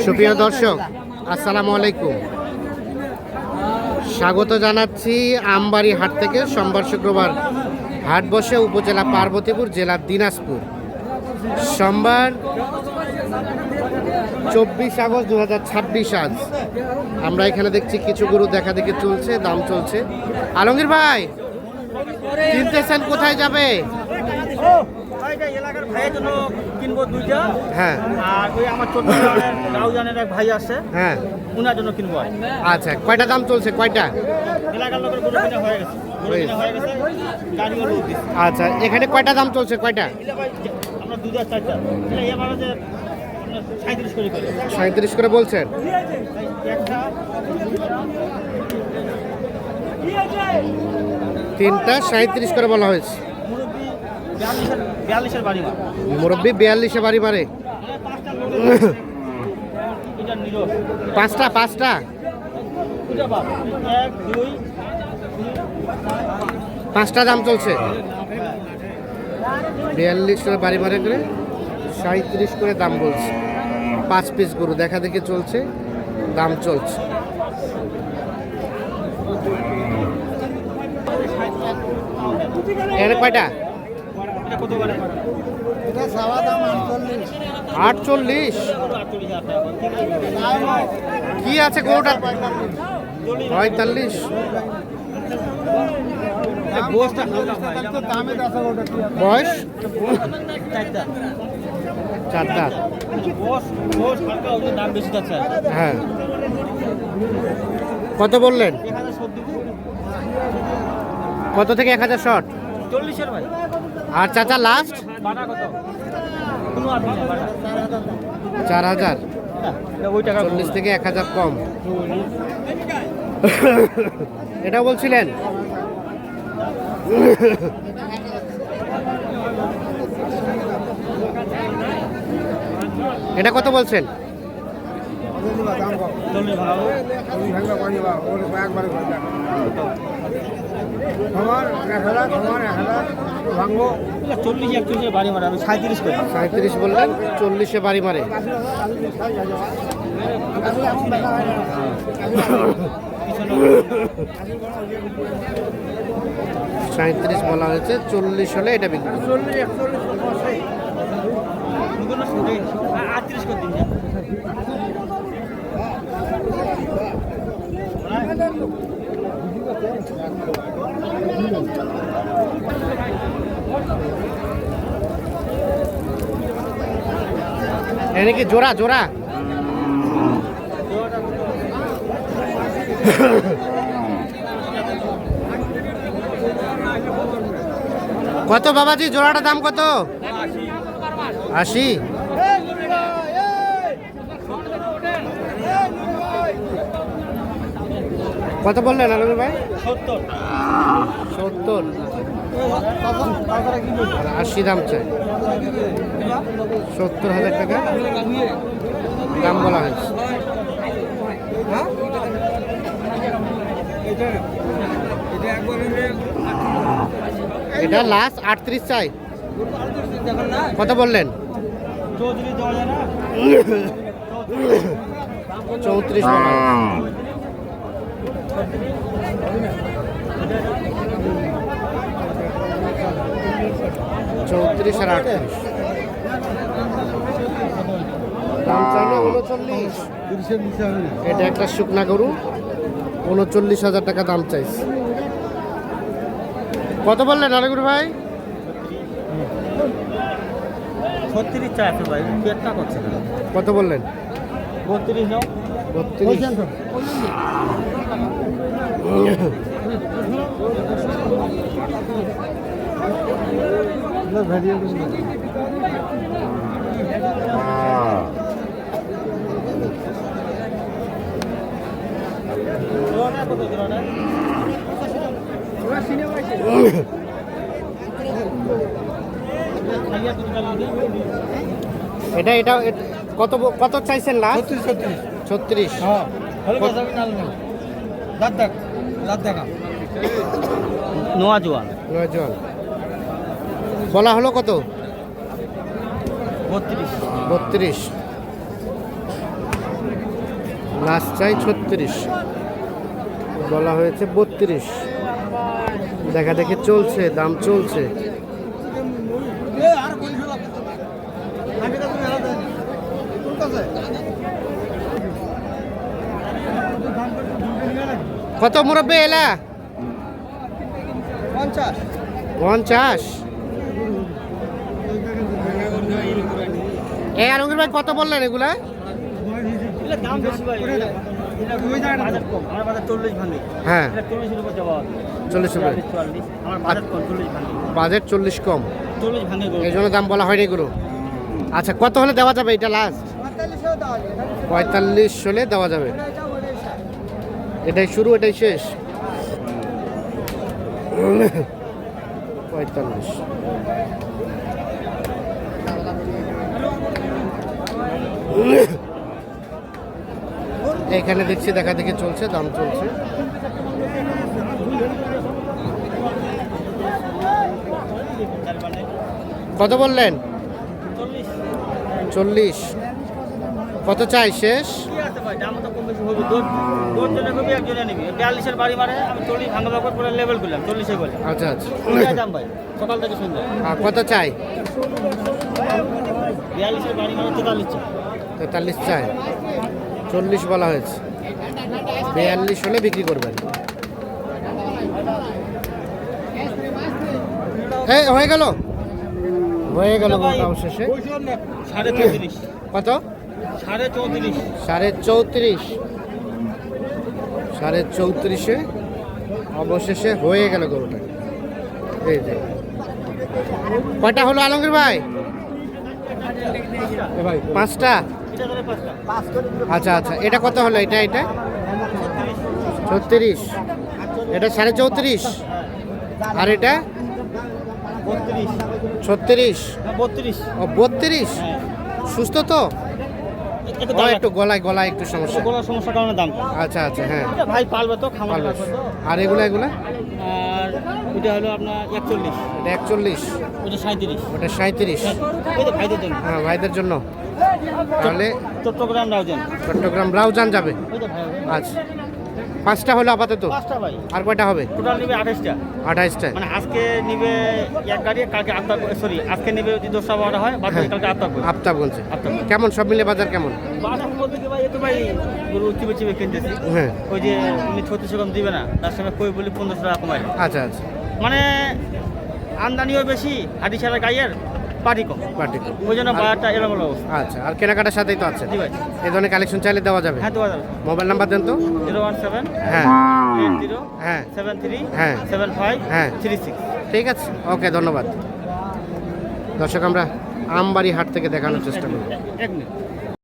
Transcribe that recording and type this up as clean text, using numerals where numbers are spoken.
সুপ্রিয় দর্শক, আসসালামু আলাইকুম। স্বাগত জানাচ্ছি আমবাড়ি হাট থেকে। সোমবার শুক্রবার হাট বসে উপজেলা পার্বতীপুর, জেলা দিনাজপুর। সোমবার 24 আগস্ট 2026। আজ আমরা এখানে দেখছি কিছু গরু দেখা দেখে চলছে, দাম চলছে। আলমগীর ভাই, কিনতেছেন, কোথায় যাবে? এলাকার ভাইয়ের জন্য কিনবো দুইটা। হ্যাঁ, আর ওই আমার ছোট রাউজানের এক ভাই আছে, হ্যাঁ, উনার জন্য কিনবো। আচ্ছা, কয়টা দাম চলছে? কয়টা? এলাকার লোকের গরু কিনা হয়ে গেছে, গাড়িও লোক দিচ্ছে। আচ্ছা, এখানে কয়টা দাম চলছে? কয়টা? আমরা দুইটা চারটা, এবার যে 37 করে করে 37 করে বলছেন। তিনটা 37 করে বলা হয়েছে। মুরব্বী 42-এর বাড়ি মার, মুরব্বী 42-এ বাড়ি মারে। পাঁচটা পাঁচটা পাঁচটা দাম চলছে। 42 করে বাড়ি মারে করে 37 করে দাম বলছে। 5 পিস গরু দেখা দেখে চলছে, দাম চলছে। এখানে কয়টা? 48। কি আছে গরুটা? 45। বয়স 4 দাঁত। হ্যাঁ, কত বললেন? কত থেকে 1000 শর্ট? 40-এর ভাই। আর চাচা লাস্ট বাটা কত? কোনো আর নেই, বাটা 4000। ওই টাকা 40 থেকে 1000 কম। এটাও বলছিলেন? এটা কত বলছেন? ভাঙবো 40-41 বাড়ি মারে, আমি 37 করি। 37 বললেন, 40-এ বাড়ি মারে। সাঁত্রিশ বলা হয়েছে, 40 হলে এটা বিক্রি। 38 করে দিন। এনে কি জোড়া জোড়া? কত বাবাজি জোড়াটা দাম কত? 80। কত বললেন আলমগীর ভাই? 70। 80 দাম চাই। 70,000 টাকা দাম বলা হয়েছে। এটা লাস্ট 38 চাই। কত বললেন? 34 বলা হয়েছে। 34 আর 38 দাম চাইলে 39। এটা একটা শুকনা গরু, 39,000 টাকা দাম চাইছে। কত বললেন আলমগীর ভাই? 36 চাই আছে ভাই, পেটটা করছে না। কত বললেন? 32 নাও। 32। এটা এটা কত কত চাইছেন লাস্ট? 36। নোয়া জোয়ান বলা হলো কত? 32। 32। লাস্ট চাই 36, বলা হয়েছে 32। দেখা দেখে চলছে, দাম চলছে। কত মুরব্বী এলা? 50। এই আলমগীর ভাই কত বললেন এগুলা? দাম বেশি ভাই, বাজার কম, আমার বাজার 40 ভাঙে। হ্যাঁ, 40 এর উপর দেওয়া হবে। 40 রুপে। 44, আমার বাজার কম, 40 ভাঙে। বাজেট 40 কম, 40 ভাঙে গরু। এই জন্য দাম বলা হয়নি এগুলো। আচ্ছা, কত হলে দেওয়া যাবে এটা লাস্ট? 45 হলে দেওয়া যাবে। এটাই শুরু, এটাই শেষ। 45। এখানে দেখছি দেখা দেখে চলছে, দাম চলছে। কত বললেন? 40। কত চাই শেষ? কি আছে ভাই, দাম তো কম বেশি হবে। দোর জনে কবি একজনে নিবি। 42 এর বাড়ি মারে, আমি 40 ভাঙা ভাঙা করে লেভেল করলাম, 40 এ বলে। আচ্ছা আচ্ছা, এটাই দাম ভাই, সকাল থেকে সন্ধ্যা। আর কত চাই? 42 এর বাড়ি মারে 43 চাই। 43 চাই, 40 বলা হয়েছে। 42 হলে বিক্রি করবেন। এই হয়ে গেল, হয়ে গেল গরুটা অবশেষে। 34.5। কত? 34.5। 34.5। 34.5-এ অবশেষে হয়ে গেল গরুটা। এই যে কয়টা হলো আলমগীর ভাই? এ ভাই 5টা। এটা ধরে 5টা। আচ্ছা আচ্ছা, এটা কত হলো? এটা 36। এটা 34.5। আর এটা 32। 36। না 32। ও 32। হ্যাঁ। সুস্থ তো? একটু ও একটু গলায় একটু সমস্যা। কোনো সমস্যার কারণে দাম। আচ্ছা আচ্ছা, হ্যাঁ এটা ভাই পালবে তো, খামার ভালো। রাখবে তো। আর এগুলা? আর ওইটা হলো আপনার 41। এটা 41, ওইটা 37। ওটা 37। ওই তো ভাইদের জন্য। হ্যাঁ, ভাইদের জন্য। তাহলে চট্টগ্রাম রাউজান। চট্টগ্রাম রাউজান যাবে। ওই তো ভাই। আচ্ছা, 5টা হলো আপাতত। 5টা ভাই। আর কয়টা হবে? টোটাল নিবে 28টা। 28টা। মানে আজকে নিবে এক গাড়ি, কালকে আফতার, সরি আজকে নিবে যদি 10টা 12টা হয়, বাদ বাকি কালকে আফতার করবে। আফতাবগঞ্জে আফতাবগঞ্জ। কেমন সব মিলে বাজার কেমন? বাজার বলতে কি ভাই, এ তো ভাই গরু চিপে চিপে কিনতেছি। হ্যাঁ, ওই যে উনি 36 কম দিবে না, তার সঙ্গে কই বলি 1500 টাকা কমাই। আচ্ছা আচ্ছা, মানে আমদানিও বেশি, হাটি ছাড়া গাইয়ের পাটি কম, পার্টি। ওই জন্য বাজারটা এলোমেলো অবস্থা। আচ্ছা, আর কেনাকাটার সাথেই তো আছে। জি ভাই। এই ধরনের কালেকশন চাইলে দেওয়া যাবে। হ্যাঁ, দেওয়া যাবে। মোবাইল নাম্বার দেন তো। 017 হ্যাঁ 80 হ্যাঁ 73 হ্যাঁ 75 হ্যাঁ 36। ঠিক আছে, ওকে, ধন্যবাদ। দর্শক, আমরা আমবাড়ি হাট থেকে দেখানোর চেষ্টা করব। এক মিনিট।